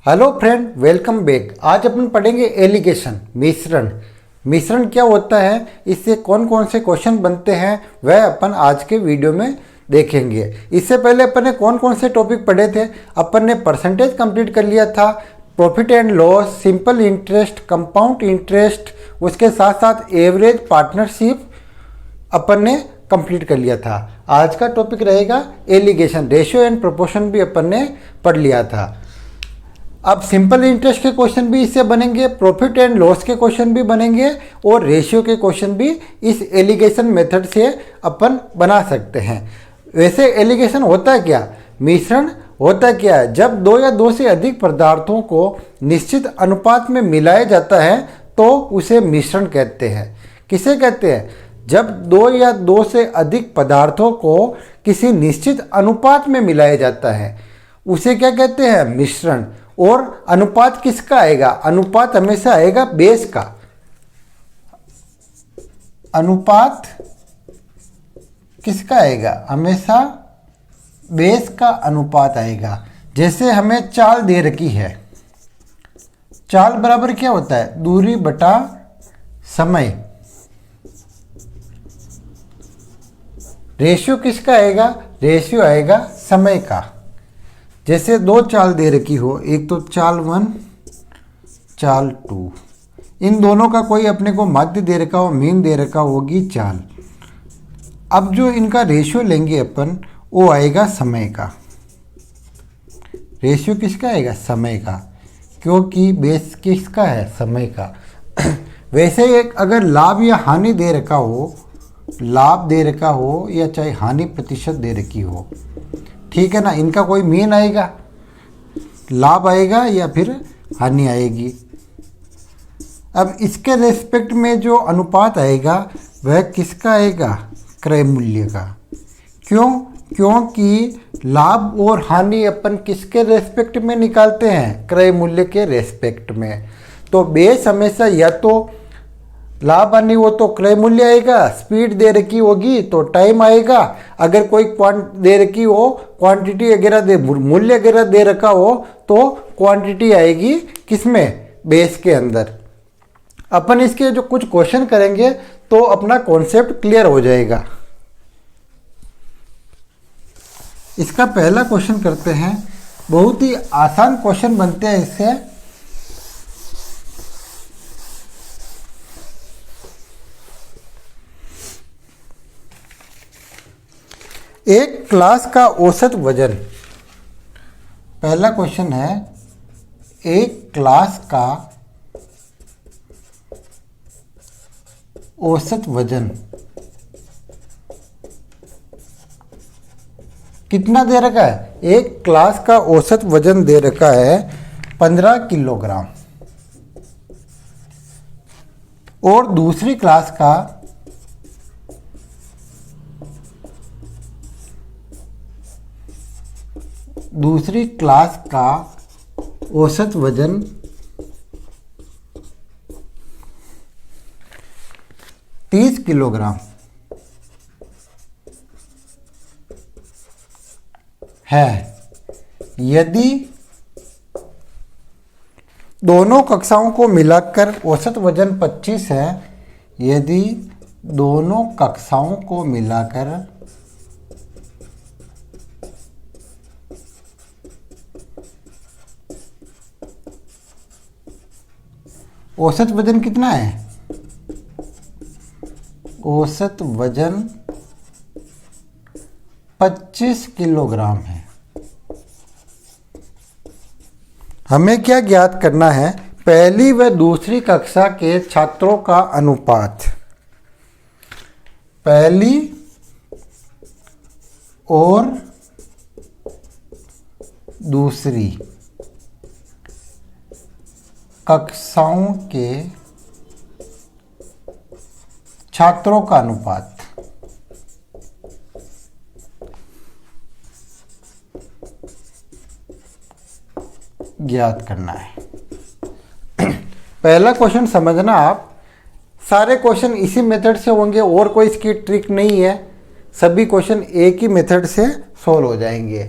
Hello friend, welcome back. आज अपन पढ़ेंगे allegation, मिश्रण। मिश्रण क्या होता है, इससे कौन कौन से क्वेश्चन बनते हैं, वह अपन आज के वीडियो में देखेंगे। इससे पहले अपन ने कौन कौन से टॉपिक पढ़े थे। अपन ने परसेंटेज कंप्लीट कर लिया था, profit and loss, simple interest, compound interest, उसके साथ साथ एवरेज, पार्टनरशिप अपन ने कंप्लीट कर लिया था। आज का टॉपिक रहेगा एलिगेशन। रेशियो एंड प्रोपोर्शन भी अपन ने पढ़ लिया था। अब सिंपल इंटरेस्ट के क्वेश्चन भी इससे बनेंगे, प्रॉफिट एंड लॉस के क्वेश्चन भी बनेंगे और रेशियो के क्वेश्चन भी इस एलिगेशन मेथड से अपन बना सकते हैं। वैसे एलिगेशन होता क्या, मिश्रण होता क्या है, जब दो या दो से अधिक पदार्थों को निश्चित अनुपात में मिलाया जाता है तो उसे मिश्रण कहते हैं। किसे कहते हैं? जब दो या दो से अधिक पदार्थों को किसी निश्चित अनुपात में मिलाया जाता है उसे क्या कहते हैं? मिश्रण। और अनुपात किसका आएगा? अनुपात हमेशा आएगा बेस का। अनुपात किसका आएगा? हमेशा बेस का अनुपात आएगा। जैसे हमें चाल दे रखी है, चाल बराबर क्या होता है? दूरी बटा समय। रेशियो किसका आएगा? रेशियो आएगा समय का। जैसे दो चाल दे रखी हो, एक तो चाल 1, चाल 2, इन दोनों का कोई अपने को माध्य दे रखा हो, मीन दे रखा होगी चाल। अब जो इनका रेशियो लेंगे अपन, वो आएगा समय का। रेशियो किसका आएगा? समय का, क्योंकि बेस किसका है? समय का। वैसे एक अगर लाभ या हानि दे रखा हो, लाभ दे रखा हो या चाहे हानि प्रतिशत दे रखी हो, ठीक है ना, इनका कोई मीन आएगा, लाभ आएगा या फिर हानि आएगी। अब इसके रेस्पेक्ट में जो अनुपात आएगा वह किसका आएगा? क्रय मूल्य का। क्यों? क्योंकि लाभ और हानि अपन किसके रेस्पेक्ट में निकालते हैं? क्रय मूल्य के रेस्पेक्ट में। तो बेस हमेशा या तो लाभ हानि हो तो क्रय मूल्य आएगा, स्पीड दे रखी होगी तो टाइम आएगा, अगर कोई दे रखी हो, क्वांटिटी वगैरह दे, मूल्य वगैरह दे रखा हो तो क्वांटिटी आएगी किसमें? बेस के अंदर। अपन इसके जो कुछ क्वेश्चन करेंगे तो अपना कॉन्सेप्ट क्लियर हो जाएगा। इसका पहला क्वेश्चन करते हैं, बहुत ही आसान क्वेश्चन बनते हैं इससे। एक क्लास का औसत वजन। पहला क्वेश्चन है, एक क्लास का औसत वजन कितना दे रखा है? एक क्लास का औसत वजन दे रखा है 15 किलोग्राम और दूसरी क्लास का औसत वजन 30 किलोग्राम है। यदि दोनों कक्षाओं को मिलाकर औसत वजन 25 है, यदि दोनों कक्षाओं को मिलाकर औसत वजन कितना है? औसत वजन 25 किलोग्राम है। हमें क्या ज्ञात करना है? पहली व दूसरी कक्षा के छात्रों का अनुपात। पहली और दूसरी कक्षाओं के छात्रों का अनुपात। ज्ञात करना है। पहला क्वेश्चन समझना आप, सारे क्वेश्चन इसी मेथड से होंगे और कोई इसकी ट्रिक नहीं है, सभी क्वेश्चन एक ही मेथड से सॉल्व हो जाएंगे।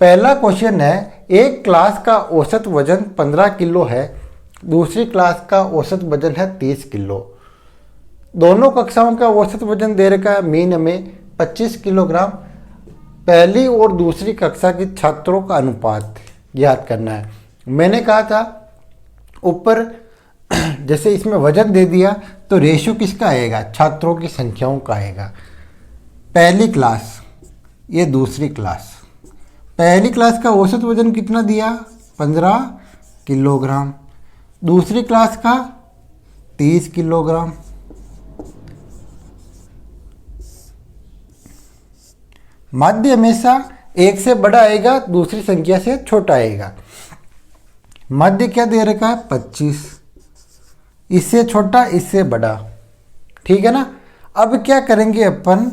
पहला क्वेश्चन है, एक क्लास का औसत वजन 15 किलो है, दूसरी क्लास का औसत वजन है 30 किलो। दोनों कक्षाओं का औसत वजन दे रखा है मीन हमें 25 किलोग्राम। पहली और दूसरी कक्षा के छात्रों का अनुपात ज्ञात करना है। मैंने कहा था ऊपर जैसे इसमें वजन दे दिया तो रेशियो किसका आएगा, छात्रों की संख्याओं का आएगा। पहली क्लास, ये दूसरी क्लास। पहली क्लास का औसत वजन कितना दिया, 15 किलोग्राम। दूसरी क्लास का 30 किलोग्राम। माध्य हमेशा एक से बड़ा आएगा, दूसरी संख्या से छोटा आएगा। माध्य क्या दे रखा है, 25, इससे छोटा इससे बड़ा, ठीक है ना। अब क्या करेंगे अपन,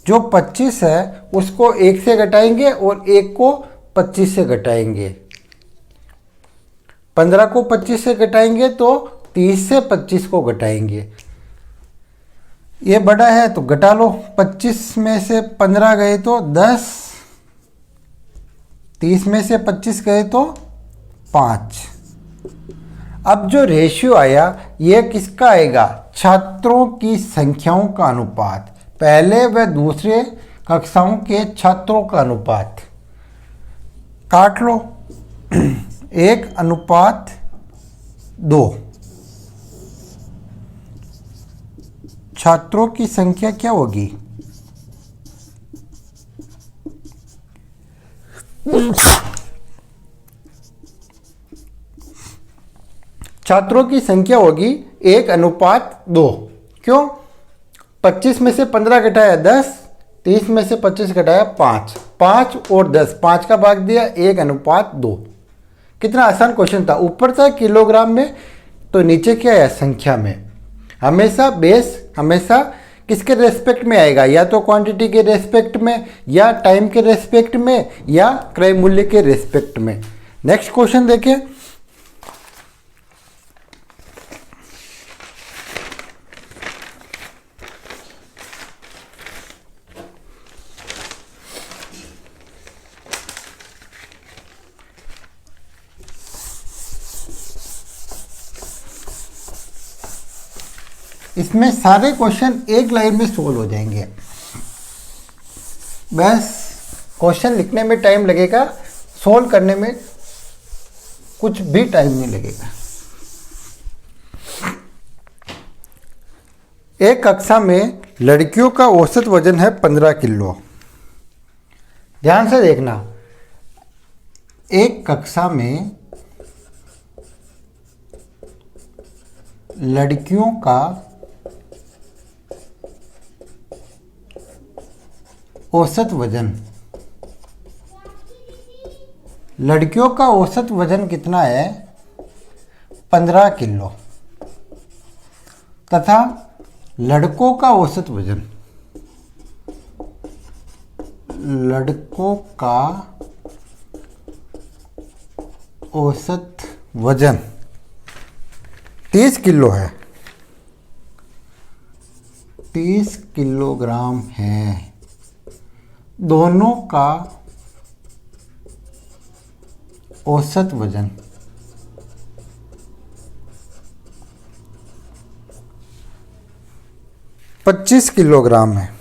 जो 25 है उसको 1 से घटाएंगे और 1 को 25 से घटाएंगे। 15 को 25 से घटाएंगे तो 30 से 25 को घटाएंगे। ये बड़ा है तो घटा लो, 25 में से 15 गए तो 10, 30 में से 25 गए तो 5। अब जो रेशियो आया ये किसका आएगा, छात्रों की संख्याओं का अनुपात, पहले व दूसरे कक्षाओं के छात्रों का अनुपात। काट लो 1:2। छात्रों की संख्या क्या होगी, छात्रों की संख्या होगी 1:2। क्यों, 25 में से 15 घटाया 10, 30 में से 25 घटाया 5, 5 और 10, 5 का भाग दिया 1:2। कितना आसान क्वेश्चन था। ऊपर था किलोग्राम में तो नीचे क्या है, संख्या में। हमेशा बेस हमेशा किसके रेस्पेक्ट में आएगा, या तो क्वांटिटी के रेस्पेक्ट में, या टाइम के रेस्पेक्ट में, या क्रय मूल्य के रेस्पेक्ट में। नेक्स्ट क्वेश्चन देखिए। इसमें सारे क्वेश्चन एक लाइन में सोल्व हो जाएंगे। बस क्वेश्चन लिखने में टाइम लगेगा, सोल्व करने में कुछ भी टाइम नहीं लगेगा। एक कक्षा में लड़कियों का औसत वजन है 15 किलो। ध्यान से देखना, एक कक्षा में लड़कियों का औसत वजन, लड़कियों का औसत वजन कितना है, 15 किलो, तथा लड़कों का औसत वजन, लड़कों का औसत वजन 30 किलो है, 30 किलोग्राम है। दोनों का औसत वजन 25 किलोग्राम है।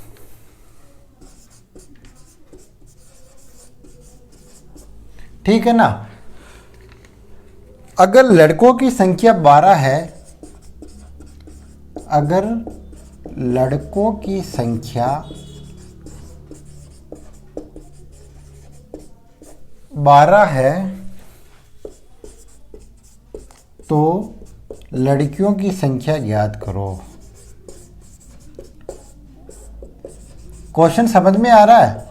ठीक है ना। अगर लड़कों की संख्या 12 है, अगर लड़कों की संख्या 12 है तो लड़कियों की संख्या ज्ञात करो। क्वेश्चन समझ में आ रहा है।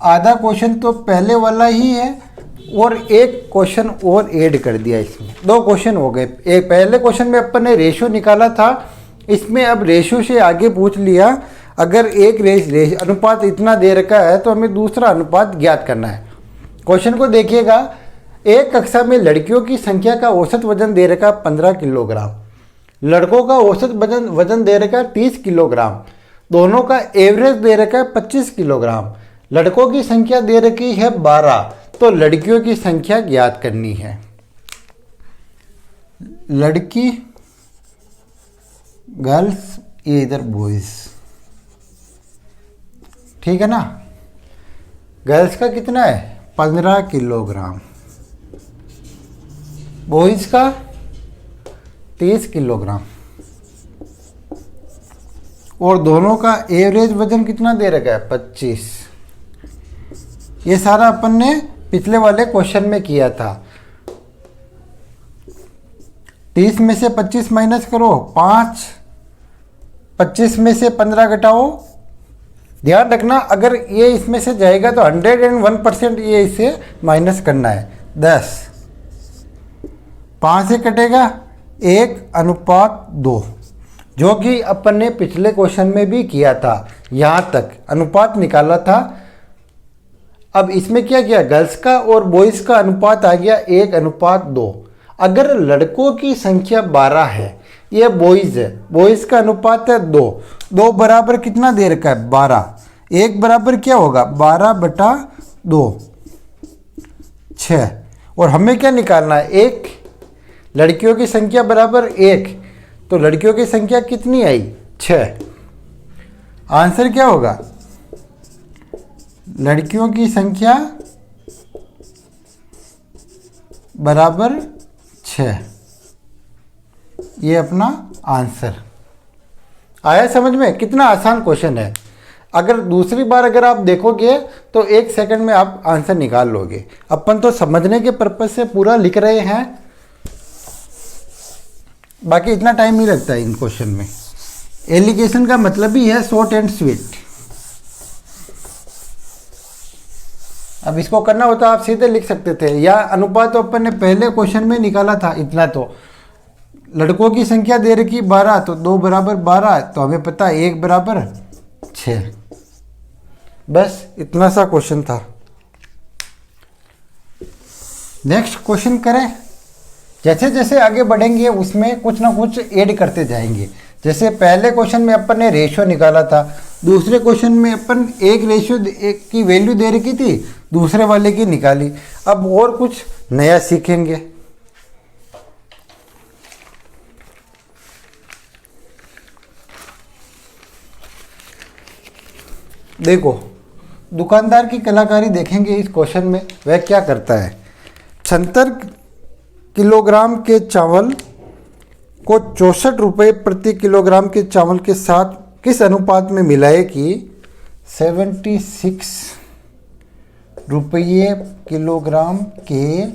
आधा क्वेश्चन तो पहले वाला ही है और एक क्वेश्चन और ऐड कर दिया इसमें, 2 क्वेश्चन हो गए। एक पहले क्वेश्चन में अपन ने रेशियो निकाला था, इसमें अब रेशियो से आगे पूछ लिया। अगर एक अनुपात इतना दे रखा है तो हमें दूसरा अनुपात ज्ञात करना है। क्वेश्चन को देखिएगा, एक कक्षा में लड़कियों की संख्या का औसत वजन दे रखा 15 किलोग्राम, लड़कों का औसत वजन दे रखा 30 किलोग्राम, दोनों का एवरेज दे रखा है 25 किलोग्राम। लड़कों की संख्या दे रखी है 12, तो लड़कियों की संख्या ज्ञात करनी है। लड़की गर्ल्स, ये इधर बॉयज, ठीक है ना। गर्ल्स का कितना है 15 किलोग्राम, बॉयज का 30 किलोग्राम, और दोनों का एवरेज वजन कितना दे रखा है 25। ये सारा अपन ने पिछले वाले क्वेश्चन में किया था। 30 में से 25 माइनस करो 5, 25 में से 15 घटाओ। ध्यान रखना अगर ये इसमें से जाएगा तो 101% ये इसे माइनस करना है। 10, 5 से कटेगा 1:2, जो कि अपन ने पिछले क्वेश्चन में भी किया था। यहाँ तक अनुपात निकाला था। अब इसमें क्या किया, गर्ल्स का और बॉयज का अनुपात आ गया 1:2। अगर लड़कों की संख्या 12 है, ये बॉयज है, बॉयज का अनुपात है 2, 2 बराबर कितना दे रखा है 12, 1 बराबर क्या होगा 12/2, 6। और हमें क्या निकालना है 1, लड़कियों की संख्या बराबर 1, तो लड़कियों की संख्या कितनी आई 6। आंसर क्या होगा, लड़कियों की संख्या बराबर 6। ये अपना आंसर आया समझ में। कितना आसान क्वेश्चन है। अगर दूसरी बार अगर आप देखोगे तो 1 सेकंड में आप आंसर निकाल लोगे। अपन तो समझने के पर्पज से पूरा लिख रहे हैं, बाकी इतना टाइम नहीं लगता है इन क्वेश्चन में। एलिगेशन का मतलब ही है शॉर्ट एंड स्वीट। अब इसको करना होता आप सीधे लिख सकते थे, या अनुपात तो अपन ने पहले क्वेश्चन में निकाला था। इतना तो लड़कों की संख्या दे रखी 12, तो 2 बराबर 12, तो हमें पता 1 बराबर 6। बस इतना सा क्वेश्चन था। नेक्स्ट क्वेश्चन करें। जैसे जैसे आगे बढ़ेंगे उसमें कुछ ना कुछ ऐड करते जाएंगे। जैसे पहले क्वेश्चन में अपन ने रेशियो निकाला था, दूसरे क्वेश्चन में अपन एक रेशियो की वैल्यू दे रखी थी, दूसरे वाले की निकाली। अब और कुछ नया सीखेंगे। देखो दुकानदार की कलाकारी देखेंगे इस क्वेश्चन में। वह क्या करता है, 76 किलोग्राम के चावल को 64 रुपये प्रति किलोग्राम के चावल के साथ किस अनुपात में मिलाए कि 76 रुपये किलोग्राम के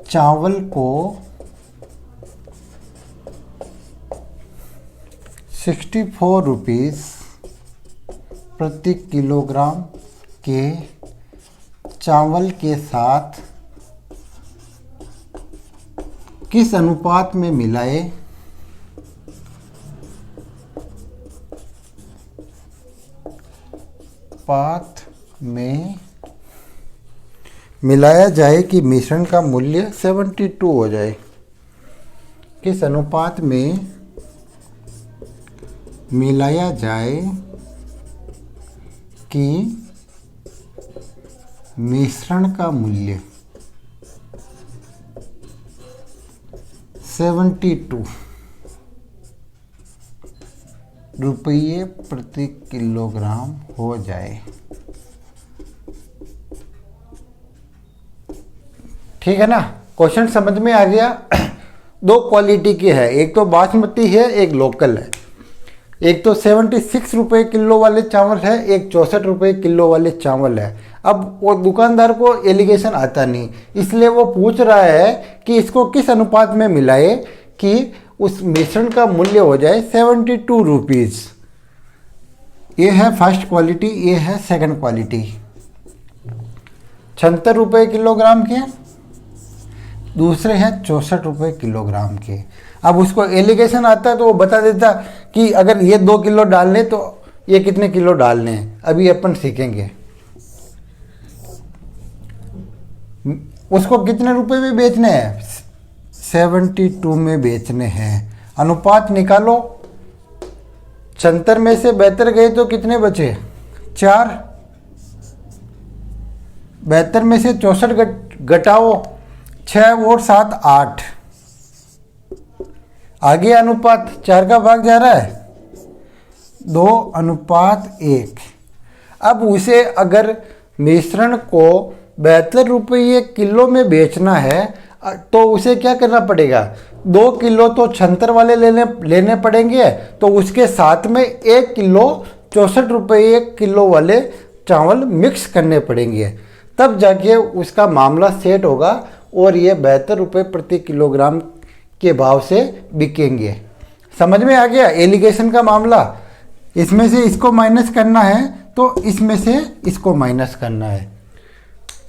चावल को 64 रुपीस प्रति किलोग्राम के चावल के साथ किस अनुपात में मिलाए पात में मिलाया जाए कि मिश्रण का मूल्य 72 हो जाए। किस अनुपात में मिलाया जाए कि मिश्रण का मूल्य 72 रुपये प्रति किलोग्राम हो जाए। ठीक है ना, क्वेश्चन समझ में आ गया। दो क्वालिटी की है, एक तो बासमती है, एक लोकल है। एक तो 76 रुपये किलो वाले चावल है, एक 64 रुपये किलो वाले चावल है। अब वो दुकानदार को एलिगेशन आता नहीं, इसलिए वो पूछ रहा है कि इसको किस अनुपात में मिलाए कि उस मिश्रण का मूल्य हो जाए 72 रुपीज़। ये है फर्स्ट क्वालिटी, ये है सेकंड क्वालिटी। 76 रुपये किलोग्राम के, दूसरे हैं 64 रुपये किलोग्राम के। अब उसको एलिगेशन आता है तो वो बता देता कि अगर ये 2 किलो डालने तो ये कितने किलो डालने हैं। अभी अपन सीखेंगे। उसको कितने रुपए में बेचने हैं, 72 में बेचने हैं। अनुपात निकालो, 76 में से 72 गए तो कितने बचे, 4। 72 में से 64 घटाओ, 6 और 7 8। आगे अनुपात 4 का भाग जा रहा है, 2:1। अब उसे अगर मिश्रण को 72 रुपये किलो में बेचना है तो उसे क्या करना पड़ेगा, 2 किलो तो छंतर वाले लेने पड़ेंगे, तो उसके साथ में 1 किलो 64 रुपये किलो वाले चावल मिक्स करने पड़ेंगे, तब जाके उसका मामला सेट होगा और ये 72 रुपये प्रति किलोग्राम के भाव से बिकेंगे। समझ में आ गया एलिगेशन का मामला। इसमें से इसको माइनस करना है तो इसमें से इसको माइनस करना है।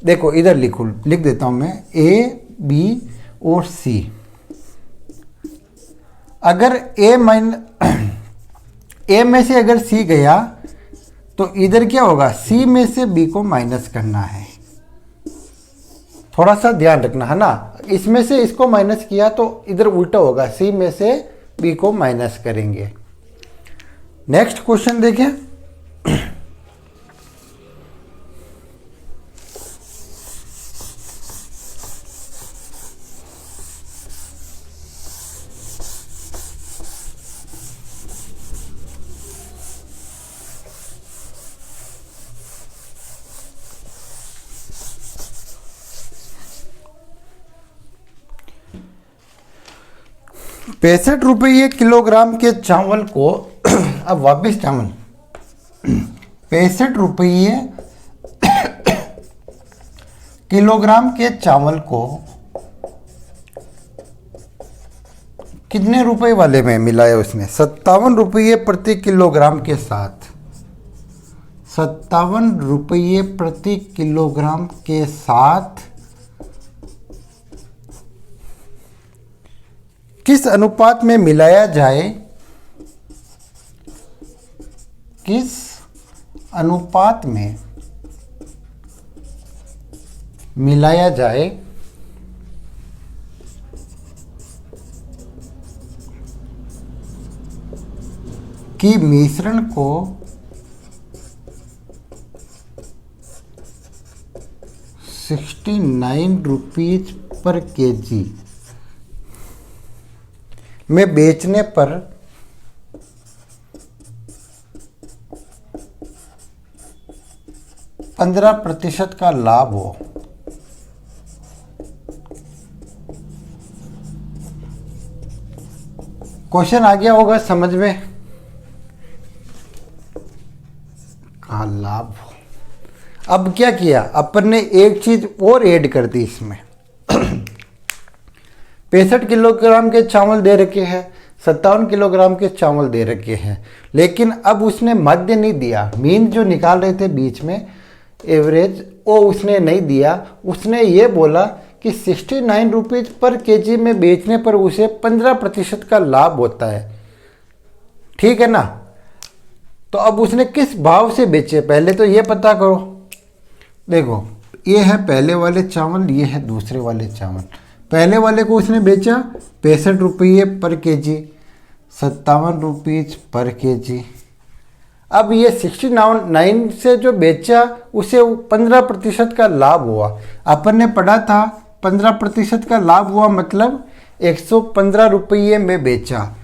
देखो इधर लिख देता हूं मैं, ए बी और सी। अगर ए में से अगर सी गया तो इधर क्या होगा, सी में से बी को माइनस करना है। थोड़ा सा ध्यान रखना है ना, इसमें से इसको माइनस किया तो इधर उल्टा होगा, सी में से बी को माइनस करेंगे। नेक्स्ट क्वेश्चन देखें। ₹65 किलोग्राम के चावल को अब वापिस चावल 65 किलोग्राम के चावल को कितने रुपए वाले में मिलाया उसने, 57 रुपये प्रति किलोग्राम के साथ, 57 रुपये प्रति किलोग्राम के साथ किस अनुपात में मिलाया जाए, किस अनुपात में मिलाया जाए कि मिश्रण को 69 रुपीज पर केजी में बेचने पर 15% का लाभ हो। क्वेश्चन आ गया होगा समझ में, का लाभ हो। अब क्या किया अपन ने, एक चीज और ऐड कर दी इसमें। 65 किलोग्राम के चावल दे रखे हैं, 57 किलोग्राम के चावल दे रखे हैं, लेकिन अब उसने मध्य नहीं दिया, मीन जो निकाल रहे थे बीच में एवरेज, वो उसने नहीं दिया। उसने ये बोला कि 69 रुपीज पर केजी में बेचने पर उसे 15% का लाभ होता है, ठीक है ना। तो अब उसने किस भाव से बेचे पहले तो ये पता करो। देखो ये है पहले वाले चावल, ये है दूसरे वाले चावल। पहले वाले को उसने बेचा 65 रुपये पर केजी, 57 रुपीज पर केजी। अब ये 69 से जो बेचा उसे 15% का लाभ हुआ। अपन ने पढ़ा था 15% का लाभ हुआ मतलब 115 रुपये में बेचा।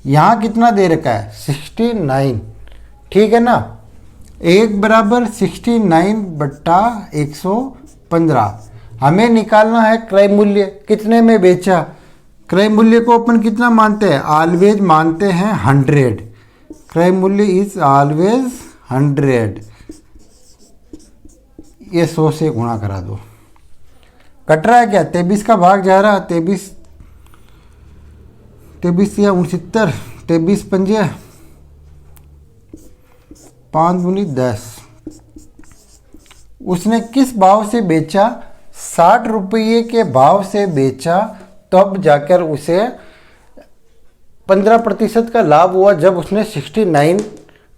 यहाँ कितना दे रखा है 69, ठीक है ना। 1 बराबर 69 बट्टा 115। हमें निकालना है क्रय मूल्य, कितने में बेचा। क्रय मूल्य को अपन कितना मानते हैं, ऑलवेज मानते हैं 100। क्रय मूल्य इज ऑलवेज 100। ये 100 से गुणा करा दो। कट रहा है क्या, 23 का भाग जा रहा है, 23 या 69, 23 पंजे 5 दूनी 10। उसने किस भाव से बेचा, 60 रुपये के भाव से बेचा, तब जाकर उसे 15% का लाभ हुआ जब उसने 69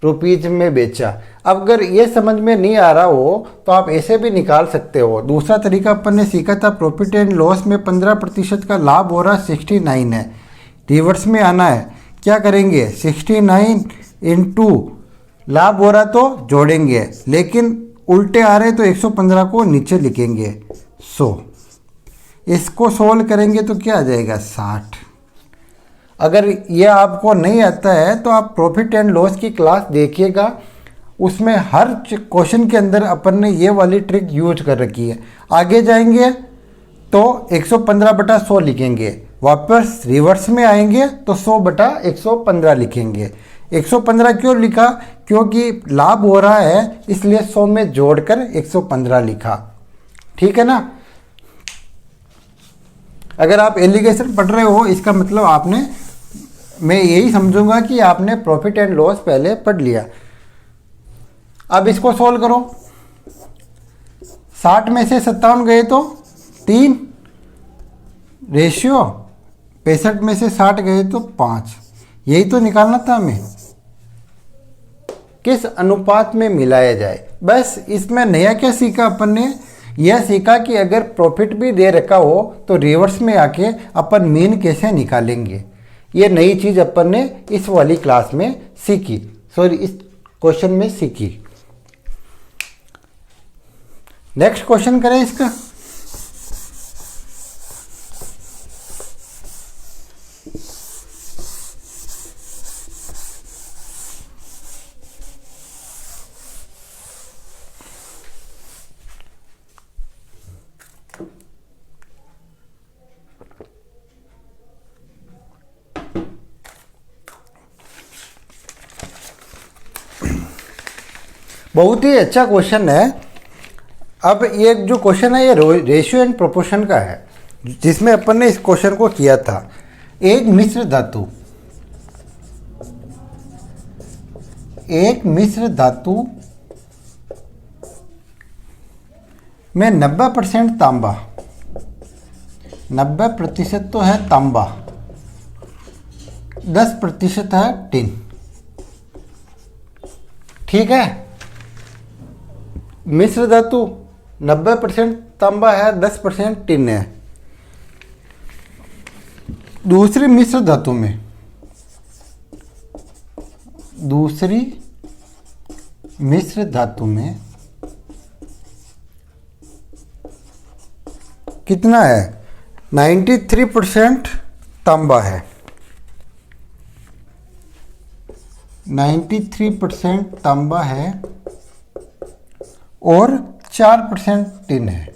रुपीज में बेचा। अब अगर ये समझ में नहीं आ रहा हो तो आप ऐसे भी निकाल सकते हो। दूसरा तरीका अपन ने सीखा था, प्रॉफिट एंड लॉस में 15% का लाभ हो रहा 69 है, रिवर्स में आना है। क्या करेंगे 69 इंटू लाभ हो रहा तो जोड़ेंगे, लेकिन उल्टे आ रहे तो 115 को नीचे लिखेंगे 100। इसको सोल्व करेंगे तो क्या आ जाएगा 60। अगर ये आपको नहीं आता है तो आप प्रॉफिट एंड लॉस की क्लास देखिएगा, उसमें हर क्वेश्चन के अंदर अपन ने ये वाली ट्रिक यूज कर रखी है। आगे जाएंगे तो 115/100 लिखेंगे, वापस रिवर्स में आएंगे तो 100/115 लिखेंगे। 115 क्यों लिखा? क्योंकि लाभ हो रहा है इसलिए 100 में जोड़कर 115 लिखा। ठीक है ना। अगर आप एलिगेशन पढ़ रहे हो इसका मतलब आपने, मैं यही समझूंगा कि आपने प्रॉफिट एंड लॉस पहले पढ़ लिया। अब इसको सोल्व करो। 60 में से 57 गए तो 3 रेशियो, 65 में से 60 गए तो 5। यही तो निकालना था हमें, किस अनुपात में मिलाया जाए। बस इसमें नया क्या सीखा अपन ने? यह सीखा कि अगर प्रॉफिट भी दे रखा हो तो रिवर्स में आके अपन मीन कैसे निकालेंगे। ये नई चीज़ अपन ने इस वाली क्लास में सीखी, सॉरी इस क्वेश्चन में सीखी। नेक्स्ट क्वेश्चन करें इसका। बहुत ही अच्छा क्वेश्चन है। अब ये जो क्वेश्चन है ये रेशियो एंड प्रोपोर्शन का है, जिसमें अपन ने इस क्वेश्चन को किया था। एक मिश्र धातु में 90% तांबा, 90% तो है तांबा, 10% है टिन। ठीक है, मिश्र धातु 90% तांबा है, 10% टिन है। दूसरी मिश्र धातु में कितना है? 93% तांबा है, 93% तांबा है और 4% टिन है।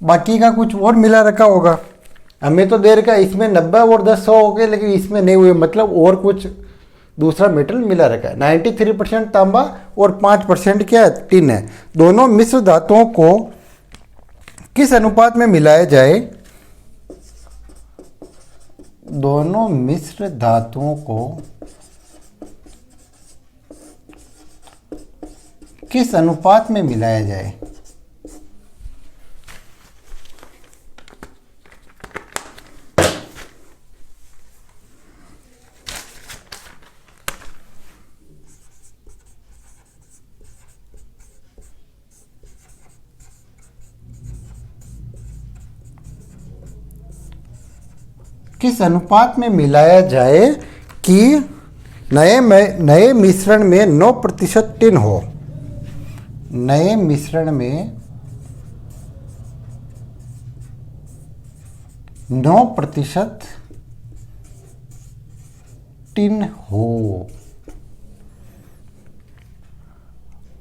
बाकी का कुछ और मिला रखा होगा। हमें तो दे रखा है इसमें 90 और 10 100 हो गए, लेकिन इसमें नहीं हुए, मतलब और कुछ दूसरा मेटल मिला रखा है। 93% तांबा और 5% क्या है? टिन है। दोनों मिश्र धातुओं को किस अनुपात में मिलाया जाए? दोनों मिश्र धातुओं को किस अनुपात में मिलाया जाए? किस अनुपात में मिलाया जाए कि नए मिश्रण में 9% टिन हो। नए मिश्रण में 9% टिन हो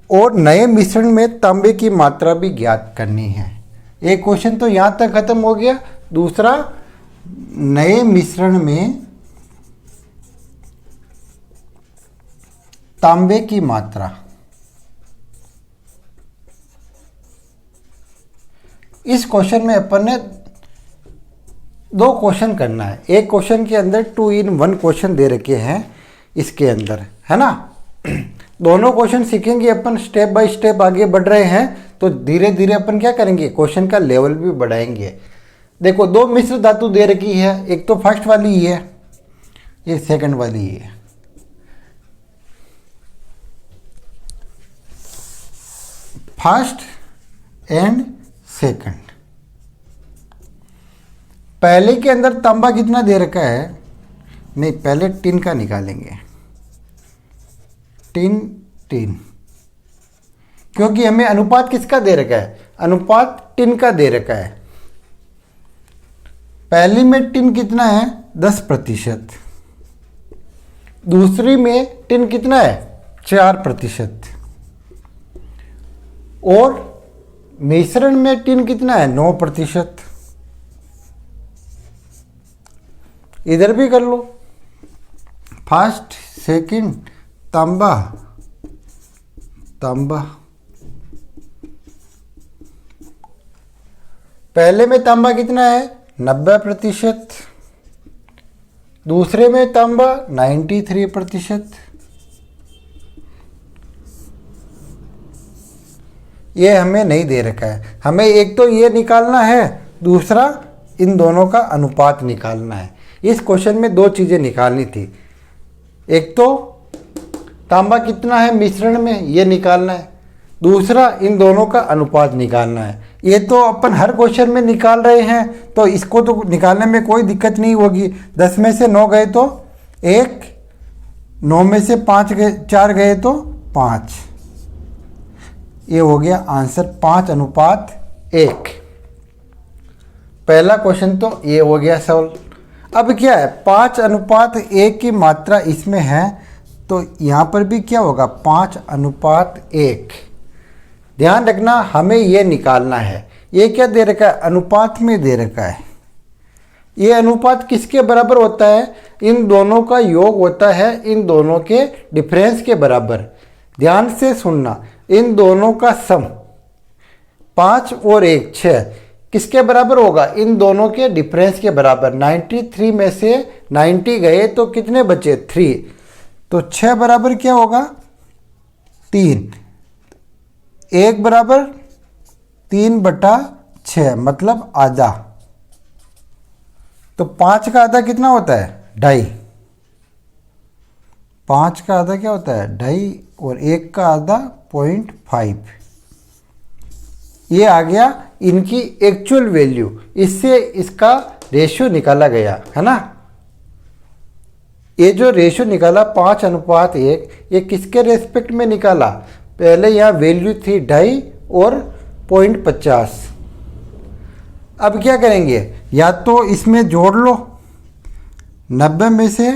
और नए मिश्रण में तांबे की मात्रा भी ज्ञात करनी है। एक क्वेश्चन तो यहां तक खत्म हो गया। दूसरा, नए मिश्रण में तांबे की मात्रा। इस क्वेश्चन में अपन ने 2 क्वेश्चन करना है। एक क्वेश्चन के अंदर 2 in 1 क्वेश्चन दे रखे हैं इसके अंदर, है ना। दोनों क्वेश्चन सीखेंगे अपन, स्टेप बाय स्टेप आगे बढ़ रहे हैं तो धीरे धीरे अपन क्या करेंगे, क्वेश्चन का लेवल भी बढ़ाएंगे। देखो 2 मिश्र धातु दे रखी है, एक तो फर्स्ट वाली ही है, एक सेकंड वाली ही है। First and second. पहले के अंदर तांबा कितना दे रखा है? नहीं, पहले टिन का निकालेंगे। टिन टिन, क्योंकि हमें अनुपात किसका दे रखा है, अनुपात टिन का दे रखा है। पहली में टिन कितना है 10%, दूसरी में टिन कितना है 4%, और मिश्रण में टिन कितना है 9%। इधर भी कर लो, फर्स्ट सेकंड तांबा तांबा, पहले में तांबा कितना है 90%, दूसरे में तांबा 93%। ये हमें नहीं दे रखा है, हमें एक तो ये निकालना है, दूसरा इन दोनों का अनुपात निकालना है। इस क्वेश्चन में दो चीज़ें निकालनी थी, एक तो तांबा कितना है मिश्रण में ये निकालना है, दूसरा इन दोनों का अनुपात निकालना है। ये तो अपन हर क्वेश्चन में निकाल रहे हैं, तो इसको तो निकालने में कोई दिक्कत नहीं होगी। 10 में से 9 गए तो 1, 9 में से 4 गए तो 5। ये हो गया आंसर 5:1। पहला क्वेश्चन तो ये हो गया सॉल्व। अब क्या है 5:1 की मात्रा इसमें है, तो यहाँ पर भी क्या होगा 5:1। ध्यान रखना हमें ये निकालना है। ये क्या दे रखा है अनुपात में दे रखा है। ये अनुपात किसके बराबर होता है, इन दोनों का योग होता है इन दोनों के डिफरेंस के बराबर। ध्यान से सुनना, इन दोनों का सम 5 और 1 6 किसके बराबर होगा, इन दोनों के डिफरेंस के बराबर। 93 में से 90 गए तो कितने बचे 3, तो 6 बराबर क्या होगा 3, 1 बराबर 3/6 मतलब आधा। तो 5 का आधा कितना होता है 2.5, 5 का आधा क्या होता है 2.5, और 1 का आधा 0.5। ये आ गया इनकी एक्चुअल वैल्यू, इससे इसका रेशियो निकाला गया है ना। ये जो रेशियो निकाला 5:1, ये किसके रेस्पेक्ट में निकाला, पहले यहाँ वैल्यू थी 2.5 और 0.50। अब क्या करेंगे, या तो इसमें जोड़ लो, 90 में से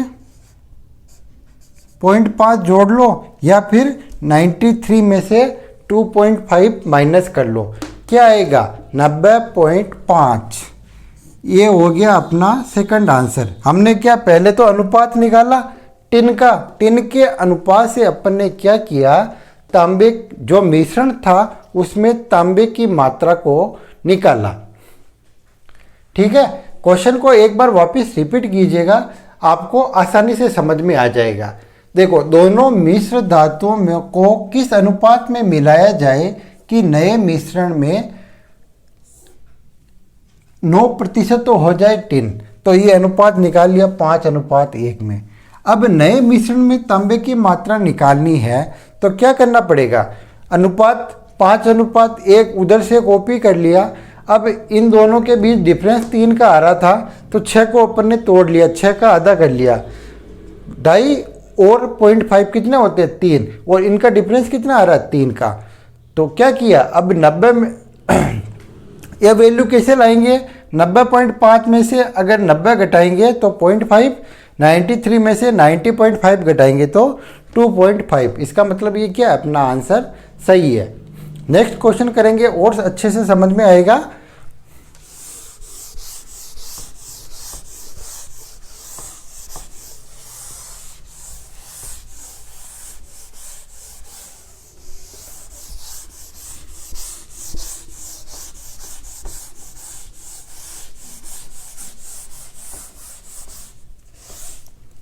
0.5 जोड़ लो, या फिर 93 में से 2.5 माइनस कर लो। क्या आएगा 90.5। ये हो गया अपना सेकंड आंसर। हमने क्या पहले तो अनुपात निकाला टिन का, टिन के अनुपात से अपन ने क्या किया, तांबे जो मिश्रण था उसमें तांबे की मात्रा को निकाला। ठीक है, क्वेश्चन को एक बार वापस रिपीट कीजिएगा, आपको आसानी से समझ में आ जाएगा। देखो, दोनों मिश्र धातुओं में को किस अनुपात में मिलाया जाए कि नए मिश्रण में 9% तो हो जाए टिन। तो ये अनुपात निकाल लिया 5:1 में। अब नए मिश्रण में तांबे की मात्रा निकालनी है तो क्या करना पड़ेगा, अनुपात 5:1 उधर से कॉपी कर लिया। अब इन दोनों के बीच डिफरेंस 3 का आ रहा था, तो 6 को अपन ने तोड़ लिया, 6 का आधा कर लिया। 2.5 और 0.5 कितने होते हैं 3, और इनका डिफरेंस कितना आ रहा है 3 का। तो क्या किया, अब 90 में यह वैल्यू कैसे लाएंगे, 90.5 में से अगर 90 घटाएंगे तो 0.5, 93 में से 90.5 घटाएंगे तो 2.5। इसका मतलब ये क्या है, अपना आंसर सही है। नेक्स्ट क्वेश्चन करेंगे और अच्छे से समझ में आएगा।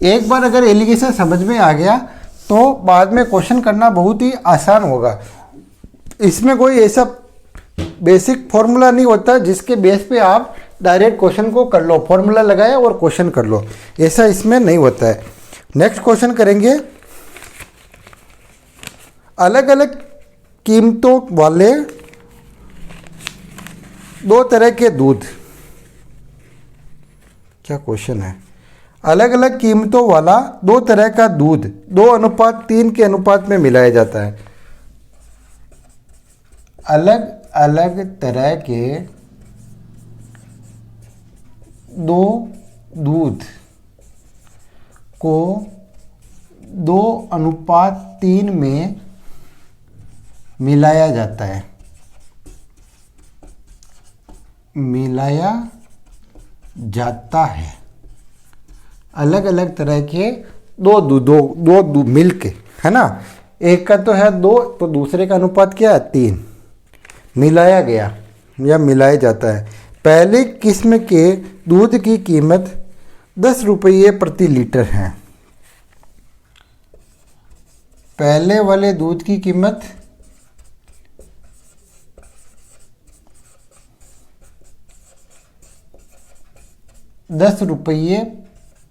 एक बार अगर एलिगेशन समझ में आ गया तो बाद में क्वेश्चन करना बहुत ही आसान होगा। इसमें कोई ऐसा बेसिक फॉर्मूला नहीं होता जिसके बेस पे आप डायरेक्ट क्वेश्चन को कर लो, फॉर्मूला लगाया और क्वेश्चन कर लो, ऐसा इसमें नहीं होता है। नेक्स्ट क्वेश्चन करेंगे, अलग अलग कीमतों वाले 2 तरह के दूध। क्या क्वेश्चन है, अलग अलग कीमतों वाला दो तरह का दूध 2:3 के अनुपात में मिलाया जाता है। अलग अलग तरह के दो दूध को 2:3 में मिलाया जाता है। मिलाया जाता है। अलग अलग तरह के दो दूध मिल के, है ना, एक का तो है 2 तो दूसरे का अनुपात क्या है 3, मिलाया गया या मिलाया जाता है। पहली किस्म के दूध की कीमत 10 रुपये प्रति लीटर है। पहले वाले दूध की कीमत 10 रुपये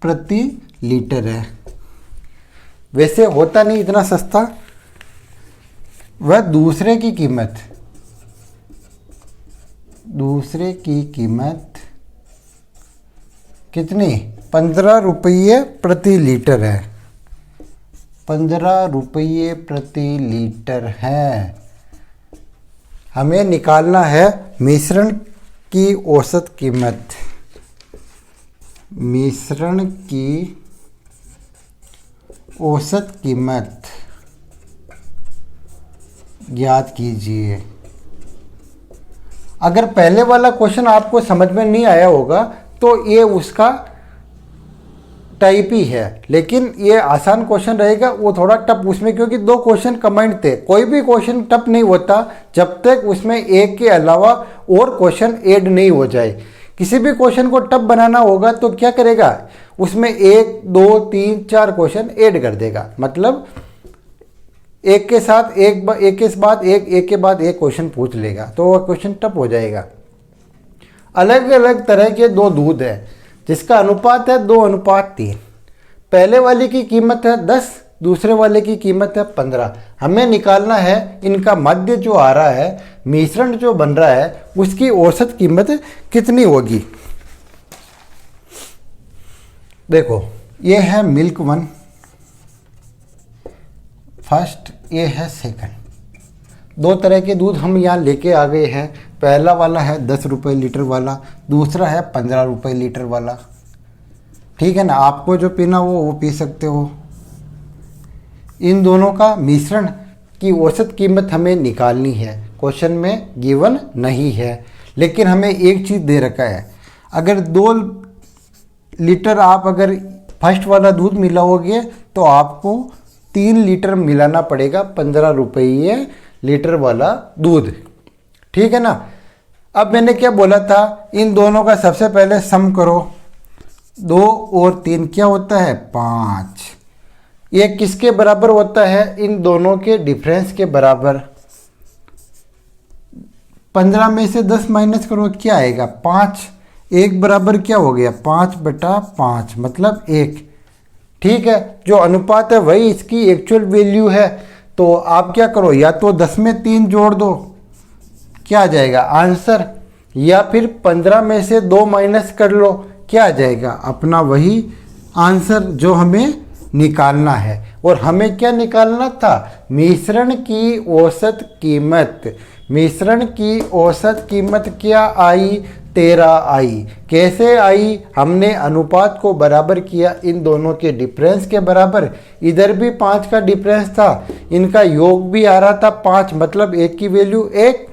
प्रति लीटर है। वैसे होता नहीं इतना सस्ता। वह दूसरे की कीमत कितनी 15 रुपये प्रति लीटर है। 15 रुपये प्रति लीटर है। हमें निकालना है मिश्रण की औसत कीमत। मिश्रण की औसत कीमत ज्ञात कीजिए। अगर पहले वाला क्वेश्चन आपको समझ में नहीं आया होगा तो ये उसका टाइप ही है, लेकिन ये आसान क्वेश्चन रहेगा, वो थोड़ा टफ उसमें, क्योंकि 2 क्वेश्चन कंबाइंड थे। कोई भी क्वेश्चन टफ नहीं होता जब तक उसमें एक के अलावा और क्वेश्चन ऐड नहीं हो जाए। किसी भी क्वेश्चन को टफ बनाना होगा तो क्या करेगा, उसमें 1 2 3 4 क्वेश्चन ऐड कर देगा, मतलब एक के साथ एक के बाद एक के बाद एक क्वेश्चन पूछ लेगा, तो वह क्वेश्चन टफ हो जाएगा। अलग अलग तरह के 2 दूध है जिसका अनुपात है 2:3। पहले वाले की कीमत है 10, दूसरे वाले की कीमत है 15। हमें निकालना है इनका मध्य जो आ रहा है, मिश्रण जो बन रहा है, उसकी औसत कीमत कितनी होगी। देखो, ये है मिल्क 1 फर्स्ट, ये है सेकंड। 2 तरह के दूध हम यहाँ लेके आ गए हैं। पहला वाला है 10 रुपये लीटर वाला, दूसरा है 15 रुपये लीटर वाला। ठीक है ना, आपको जो पीना हो वो पी सकते हो। इन दोनों का मिश्रण की औसत कीमत हमें निकालनी है। क्वेश्चन में गिवन नहीं है, लेकिन हमें एक चीज़ दे रखा है। अगर 2 लीटर आप अगर फर्स्ट वाला दूध मिलाओगे तो आपको 3 लीटर मिलाना पड़ेगा 15 रुपये लीटर वाला दूध। ठीक है ना। अब मैंने क्या बोला था, इन दोनों का सबसे पहले सम करो। 2 और 3 क्या होता है 5। ये किसके बराबर होता है, इन दोनों के डिफरेंस के बराबर। 15 में से 10 माइनस करो, क्या आएगा 5। 1 बराबर क्या हो गया 5/5 मतलब 1। ठीक है, जो अनुपात है वही इसकी एक्चुअल वैल्यू है। तो आप क्या करो, या तो 10 में 3 जोड़ दो, क्या आ जाएगा आंसर, या फिर 15 में से 2 माइनस कर लो, क्या आ जाएगा अपना वही आंसर जो हमें निकालना है। और हमें क्या निकालना था, मिश्रण की औसत कीमत। मिश्रण की औसत कीमत क्या आई 13 आई। कैसे आई, हमने अनुपात को बराबर किया इन दोनों के डिफरेंस के बराबर। इधर भी 5 का डिफरेंस था, इनका योग भी आ रहा था 5, मतलब 1 की वैल्यू 1।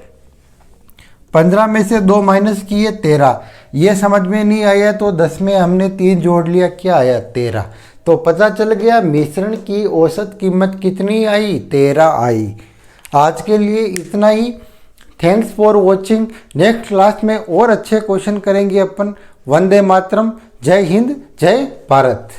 15 में से 2 माइनस किए 13। ये समझ में नहीं आया तो 10 में हमने 3 जोड़ लिया, क्या आया 13। तो पता चल गया मिश्रण की औसत कीमत कितनी आई 13 आई। आज के लिए इतना ही। Thanks for watching. Next class में और अच्छे क्वेश्चन करेंगे अपन। वंदे मातरम। जय हिंद, जय भारत।